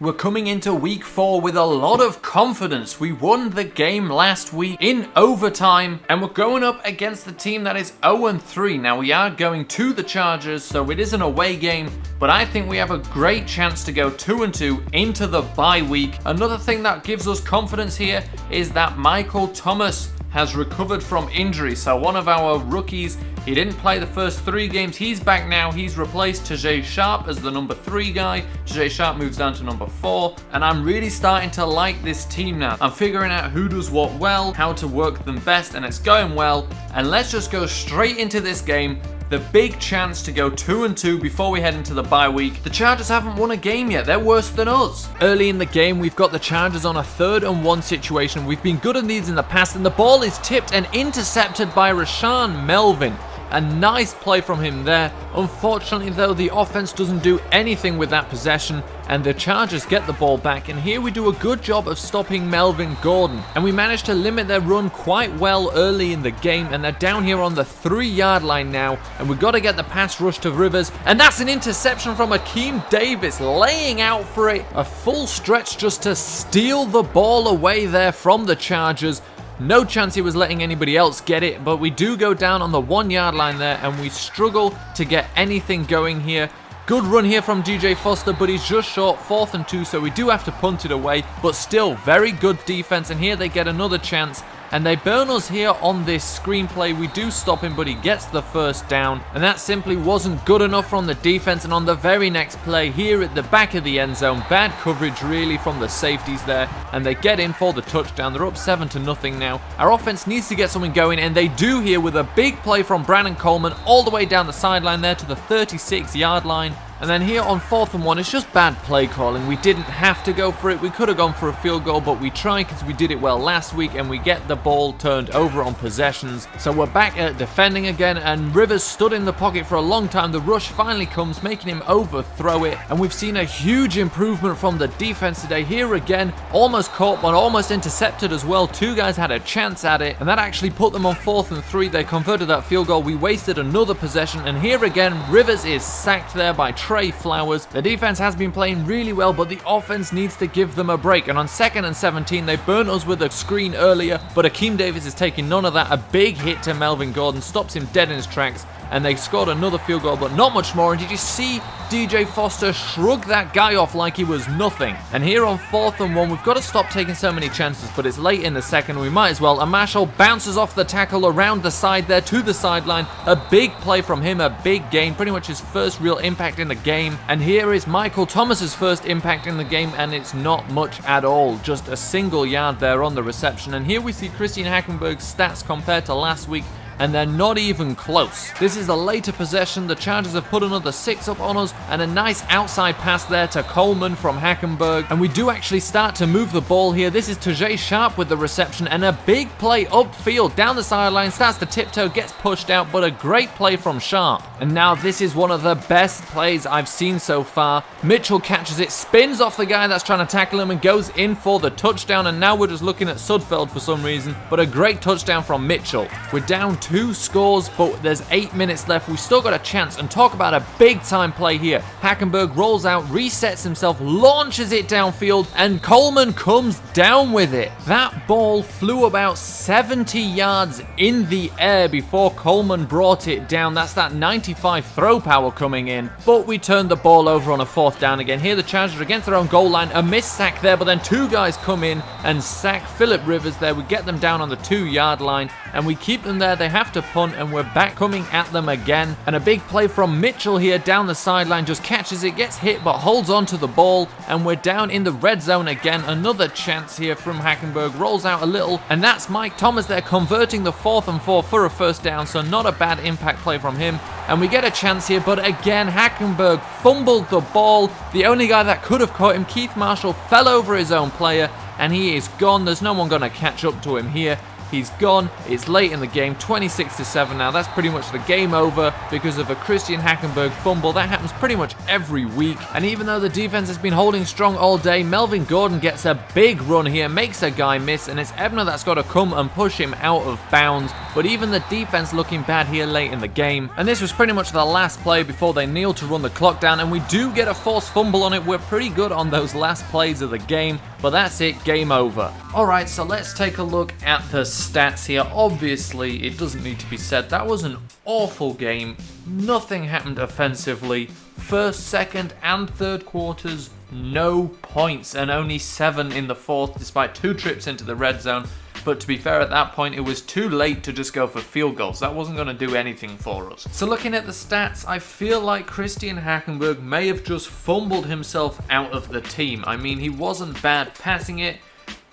We're coming into week 4 with a lot of confidence. We won the game last week in overtime, and we're going up against the team that is 0-3. Now, we are going to the Chargers, so it is an away game, but I think we have a great chance to go 2-2 into the bye week. Another thing that gives us confidence here is that Michael Thomas has recovered from injury. So one of our rookies, he didn't play the first 3 games. He's back now. He's replaced Tajay Sharp as the number 3 guy. Tajay Sharp moves down to number 4. And I'm really starting to like this team now. I'm figuring out who does what well, how to work them best, and it's going well. And let's just go straight into this game. The big chance to go 2-2 before we head into the bye week. The Chargers haven't won a game yet. They're worse than us. Early in the game, we've got the Chargers on a 3rd and 1 situation. We've been good in these in the past, and the ball is tipped and intercepted by Rashaan Melvin. A nice play from him there. Unfortunately, though, the offense doesn't do anything with that possession, and the Chargers get the ball back, and here we do a good job of stopping Melvin Gordon, and we managed to limit their run quite well early in the game, and they're down here on the 3-yard line now, and we've got to get the pass rush to Rivers, and that's an interception from Akeem Davis, laying out for it, a full stretch just to steal the ball away there from the Chargers. No chance he was letting anybody else get it, but we do go down on the 1-yard line there, and we struggle to get anything going here. Good run here from DJ Foster, but he's just short, 4th and 2, so we do have to punt it away, but still very good defense, and here they get another chance. And they burn us here on this screenplay. We do stop him, but he gets the first down. And that simply wasn't good enough from the defense. And on the very next play, here at the back of the end zone, bad coverage really from the safeties there. And they get in for the touchdown. They're up 7-0 now. Our offense needs to get something going, and they do here with a big play from Brandon Coleman all the way down the sideline there to the 36-yard line. And then here on 4th and 1, it's just bad play calling. We didn't have to go for it. We could have gone for a field goal, but we tried because we did it well last week, and we get the ball turned over on possessions. So we're back at defending again, and Rivers stood in the pocket for a long time. The rush finally comes, making him overthrow it. And we've seen a huge improvement from the defense today. Here again, almost caught one, almost intercepted as well. 2 guys had a chance at it, and that actually put them on 4th and 3. They converted that field goal. We wasted another possession, and here again, Rivers is sacked there by Trey Flowers. The defense has been playing really well, but the offense needs to give them a break. And on 2nd and 17, they burnt us with a screen earlier, but Akeem Davis is taking none of that. A big hit to Melvin Gordon stops him dead in his tracks, and they scored another field goal, but not much more. And did you see DJ Foster shrug that guy off like he was nothing? And here on 4th and 1, we've got to stop taking so many chances, but it's late in the second. We might as well. And Marshall bounces off the tackle around the side there to the sideline. A big play from him, a big gain, pretty much his first real impact in the game. And here is Michael Thomas's first impact in the game, and it's not much at all. Just a single yard there on the reception. And here we see Christian Hackenberg's stats compared to last week, and they're not even close. This is a later possession. The Chargers have put another 6 up on us, and a nice outside pass there to Coleman from Hackenberg. And we do actually start to move the ball here. This is Tajay Sharp with the reception, and a big play upfield down the sideline. Starts to tiptoe, gets pushed out, but a great play from Sharp. And now this is one of the best plays I've seen so far. Mitchell catches it, spins off the guy that's trying to tackle him, and goes in for the touchdown. And now we're just looking at Sudfeld for some reason, but a great touchdown from Mitchell. We're down 2 scores, but there's 8 minutes left. We've still got a chance, and talk about a big time play here. Hackenberg rolls out, resets himself, launches it downfield, and Coleman comes down with it. That ball flew about 70 yards in the air before Coleman brought it down. That's that 95 throw power coming in, but we turned the ball over on a 4th down again. Here the Chargers are against their own goal line. A missed sack there, but then 2 guys come in and sack Phillip Rivers there. We get them down on the 2-yard line, and we keep them there. They have to punt, and we're back coming at them again. And a big play from Mitchell here down the sideline, just catches it, gets hit, but holds on to the ball, and we're down in the red zone again. Another chance here from Hackenberg, rolls out a little, and that's Mike Thomas there converting the 4th and 4 for a first down, so not a bad impact play from him. And we get a chance here, but again, Hackenberg fumbled the ball. The only guy that could have caught him, Keith Marshall, fell over his own player, and he is gone. There's no one going to catch up to him here. He's gone. It's late in the game, 26-7 now. That's pretty much the game over because of a Christian Hackenberg fumble. That happens pretty much every week. And even though the defense has been holding strong all day, Melvin Gordon gets a big run here, makes a guy miss, and it's Ebner that's got to come and push him out of bounds. But even the defense looking bad here late in the game. And this was pretty much the last play before they kneel to run the clock down, and we do get a forced fumble on it. We're pretty good on those last plays of the game, but that's it, game over. Alright, so let's take a look at the stats here. Obviously, it doesn't need to be said, that was an awful game. Nothing happened offensively. First, second, and third quarters, no points, and only 7 in the fourth, despite 2 trips into the red zone. But to be fair, at that point, it was too late to just go for field goals. That wasn't going to do anything for us. So looking at the stats, I feel like Christian Hackenberg may have just fumbled himself out of the team. I mean, he wasn't bad passing it.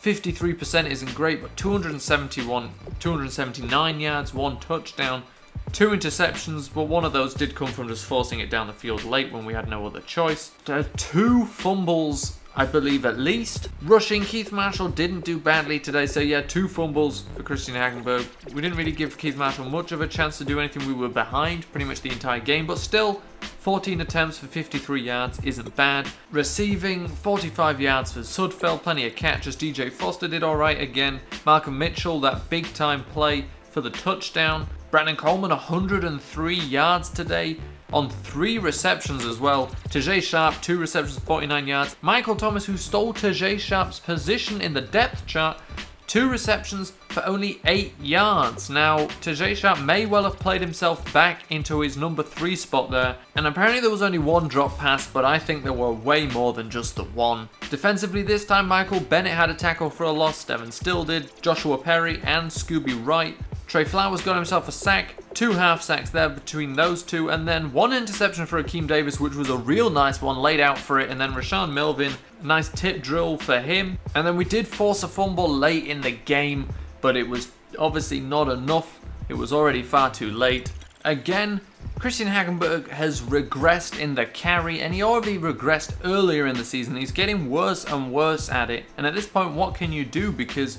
53% isn't great, but 279 yards, 1 touchdown, 2 interceptions, but one of those did come from just forcing it down the field late when we had no other choice. 2 fumbles, I believe, at least. Rushing, Keith Marshall didn't do badly today, so yeah, 2 fumbles for Christian Hackenberg. We didn't really give Keith Marshall much of a chance to do anything. We were behind pretty much the entire game, but still, 14 attempts for 53 yards isn't bad. Receiving, 45 yards for Sudfeld, plenty of catches. DJ Foster did alright again. Malcolm Mitchell, that big time play for the touchdown. Brandon Coleman, 103 yards today on 3 receptions as well. Tajay Sharp, 2 receptions, 49 yards. Michael Thomas, who stole Tajay Sharp's position in the depth chart, 2 receptions for only 8 yards. Now, Tajay Sharp may well have played himself back into his number 3 spot there, and apparently there was only 1 drop pass, but I think there were way more than just the 1. Defensively this time, Michael Bennett had a tackle for a loss, Devin Still did, Joshua Perry and Scooby Wright. Trey Flowers got himself a sack, 2 half sacks there between those 2, and then 1 interception for Akeem Davis, which was a real nice one, laid out for it, and then Rashaan Melvin, a nice tip drill for him. And then we did force a fumble late in the game, but it was obviously not enough. It was already far too late. Again, Christian Hackenberg has regressed in the carry, and he already regressed earlier in the season. He's getting worse and worse at it, and at this point, what can you do? Because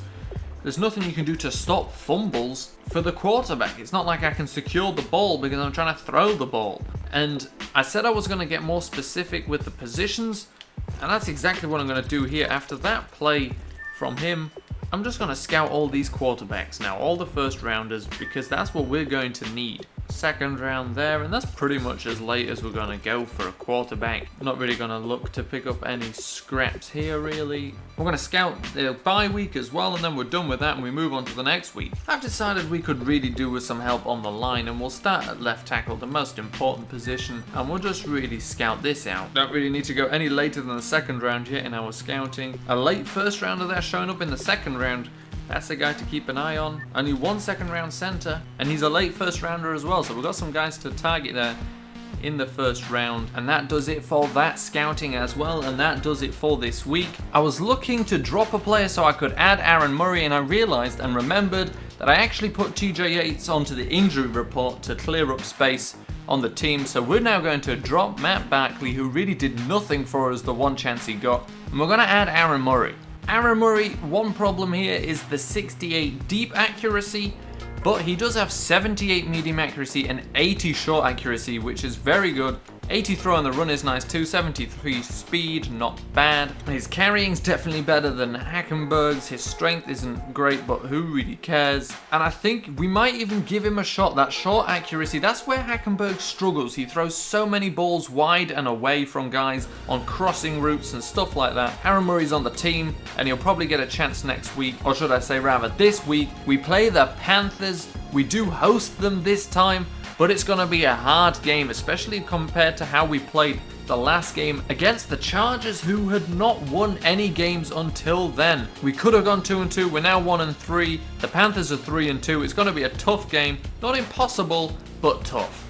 there's nothing you can do to stop fumbles for the quarterback. It's not like I can secure the ball because I'm trying to throw the ball. And I said I was going to get more specific with the positions, and that's exactly what I'm going to do here. After that play from him, I'm just going to scout all these quarterbacks now, all the first rounders, because that's what we're going to need. Second round there, and that's pretty much as late as we're going to go for a quarterback. Not really going to look to pick up any scraps here, really. We're going to scout the bye week as well, and then we're done with that and we move on to the next week. I've decided we could really do with some help on the line, and we'll start at left tackle, the most important position, and we'll just really scout this out. Don't really need to go any later than the second round yet in our scouting. A late first rounder there showing up in the second round. That's a guy to keep an eye on. Only 1 second round center, and he's a late first rounder as well, so we've got some guys to target there in the first round. And that does it for that scouting as well, and that does it for this week. I was looking to drop a player so I could add Aaron Murray, and I realized and remembered that I actually put TJ Yates onto the injury report to clear up space on the team. So we're now going to drop Matt Barkley, who really did nothing for us the 1 chance he got, and we're going to add Aaron Murray. Aaron Murray, one problem here is the 68 deep accuracy, but he does have 78 medium accuracy and 80 short accuracy, which is very good. 80 throw on the run is nice too, 73 speed, not bad. His carrying's definitely better than Hackenberg's, his strength isn't great, but who really cares? And I think we might even give him a shot. That short accuracy, that's where Hackenberg struggles. He throws so many balls wide and away from guys on crossing routes and stuff like that. Aaron Murray's on the team, and he'll probably get a chance next week, or should I say rather this week. We play the Panthers. We do host them this time, but it's going to be a hard game, especially compared to how we played the last game against the Chargers, who had not won any games until then. We could have gone 2-2, we're now 1-3. The Panthers are 3-2. It's going to be a tough game, not impossible, but tough.